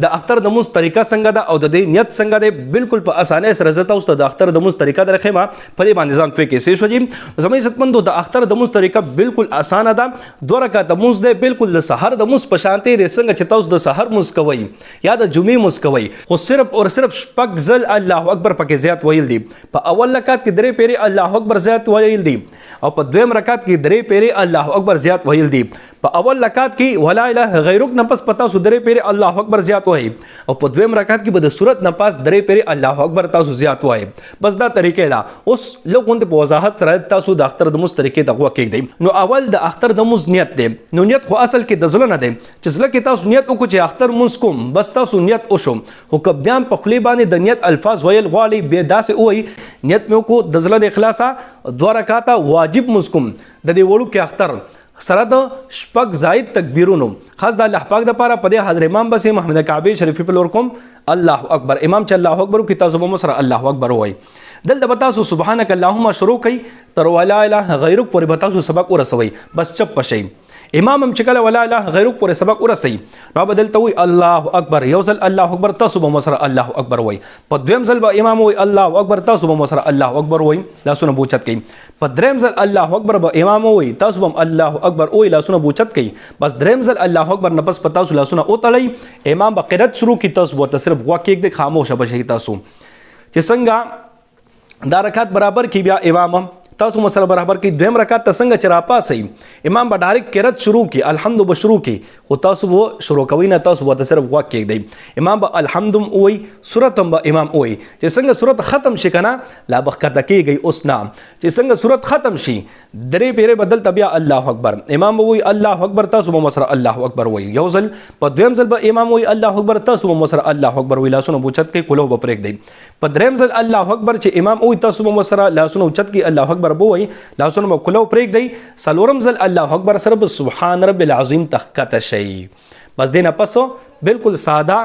د اختر د موس طریقه څنګه ده او د دې نیت څنګه ده بالکل په اسانه سره زته اوس د اختر د موس طریقه درخه ما په دې باندې ځان فکر کې شوجي زمي عزتمندو د اختر د موس طریقه بالکل اسانه ده 2 رکعات د موس ده بالکل د سحر د موس په شانته د څنګه چې تاسو د سحر موس کوي یا د جمعې موس کوي خو صرف او صرف شپږ ځل الله اکبر پکې زیات ویل دي په اول رکعت کې 3 پیری الله اکبر زیات ویل دي او په دویم رکعت کې 3 پیری الله اکبر زیات ویل دي په اول رکعت کې ولا اله غیرک نه پس پتا سو 3 پیری الله اکبر زیات وای او په دویم رکعت کې به د سورت نه پاس 3 پیری الله اکبر تاسو زیات وای بس دا طریقې دا اوس لوګون په وضاحت سره تاسو د اختر د مز طریقې دغه کې دی نو اول د اختر د مز نیت دی نو نیت خو اصل کې د ځل نه دی چې ځل کې تاسو نیت وکړو چې اختر مز کوم بس تاسو نیت وشو خو کبيان په خلی باندې د نیت الفاظ ویل غواړي به داسې وای نیت مې کو د ځل د اخلاصا 2 رکعات واجب مز کوم د دې وړو کې اختر سره د شپږ زائد تکبیرونو خاص د الله پاک د پاره په دې حضرت امام بس محمد کعبه شریف په لور کوم الله اکبر امام چې الله اکبر کی تاسو به مسره الله اکبر وای دلته بتاسو سبحانك اللهم شروع کوي تر ولا اله غیرک پر بتاسو سبق ورسوي بس چپ پشي امام هم چکله ولا اله غیرک پر سبق ورسي نو بدلته وي الله اکبر یوزل الله اکبر تاسو به مسره الله اکبر وای په دویم ځل به امام وي الله اکبر تاسو به مسره الله اکبر وای لاسونه بوچت کوي په دریم ځل الله اکبر به امام وي تاسو به الله اکبر وای لاسونه بوچت کوي بس دریم ځل الله اکبر نه پس پتا تاسو لاسونه او تړي امام به قرات شروع کی تاسو به صرف واقع کې خاموش بشي تاسو چې څنګه دا رکعت برابر کی بیا امام تاسو مسله برابر کی دویم رکعت څنګه چر پاسي امام به ډایرک قرات شروع کی الحمد به شروع کی خو تاسو وو شروع کوي نه تاسو به صرف واقع کې دی امام به الحمد وای سورت هم به امام وای چې څنګه سورت ختم شي کنه لا بخته کېږي اوس نه چې څنګه سورت ختم شي 3 پیره بدل تبیا الله اکبر امام وای الله اکبر تاسو به مسره الله اکبر وای یو ځل په دویم ځل به امام وای الله اکبر تاسو به مسره الله اکبر وای لاسونه بوچت کې کولو به پرېګ دی په دریم ځل الله اکبر چې امام وای تاسو به مسره لاسونه اوچت کې الله اکبر بوي لاسونه به کولو پرېګ دی سلورم ځل الله اکبر سره سبحان رب العظیم تخکت شي بس دینه پسو بالکل ساده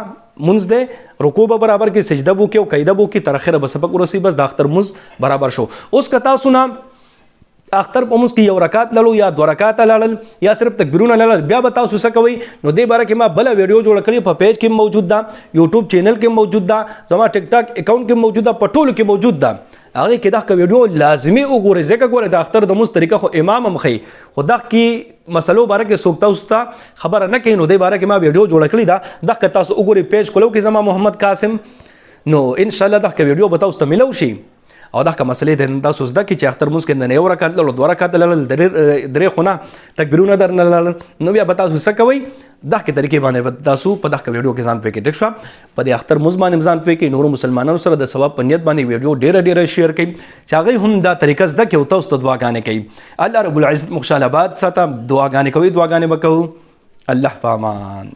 منځ دے رکوع برابر کې سجده بو کې او قاعده بو کې تر اخره به سبق ورسی بس د اختر منځ برابر شو اوس کتا سنا اختر په موږ کې یو رکعت لالو یا 2 رکعات لالل یا صرف تکبیرونه لالل بیا به تاسو څه کوي نو دې باره کې ما بل ویډیو جوړ کړی په پیج کې موجود ده یوټیوب چینل کې موجود ده زما ټیک ټاک اکاؤنٹ کې موجود ده پټول کې موجود ده هغه کې دا ویډیو لازمي وګورئ ځکه ګوره د اختر د موږ طریقه خو امام مخې خدا کې مسلو باره کې سوکتا اوستا خبره نه کین نو دې باره کې ما ویډیو جوړ کړی دا د تاسو وګورئ پیج کولو کې زما محمد قاسم نو ان شاء الله دا ویډیو به تاسو ته ملو شي او دا مسلې د تاسو زده کی چې اختر موږ کې نه یو رکعت لولو 2 رکعت لولو درې خونه تکبیرونه درنه نو بیا تاسو څه کوي دا کې طریقې باندې تاسو په دغه ویډیو کې ځان پکې ټیک شو په دې اختر موږ باندې ځان پکې نور مسلمانانو سره د ثواب په نیت باندې ویډیو ډیره شیر کړئ چې هغه هم دا طریقه زده کې او تاسو ته دعاګانې کوي الله رب العزت مخشال آباد ساته دعاګانې کوي دعاګانې وکړو الله پامان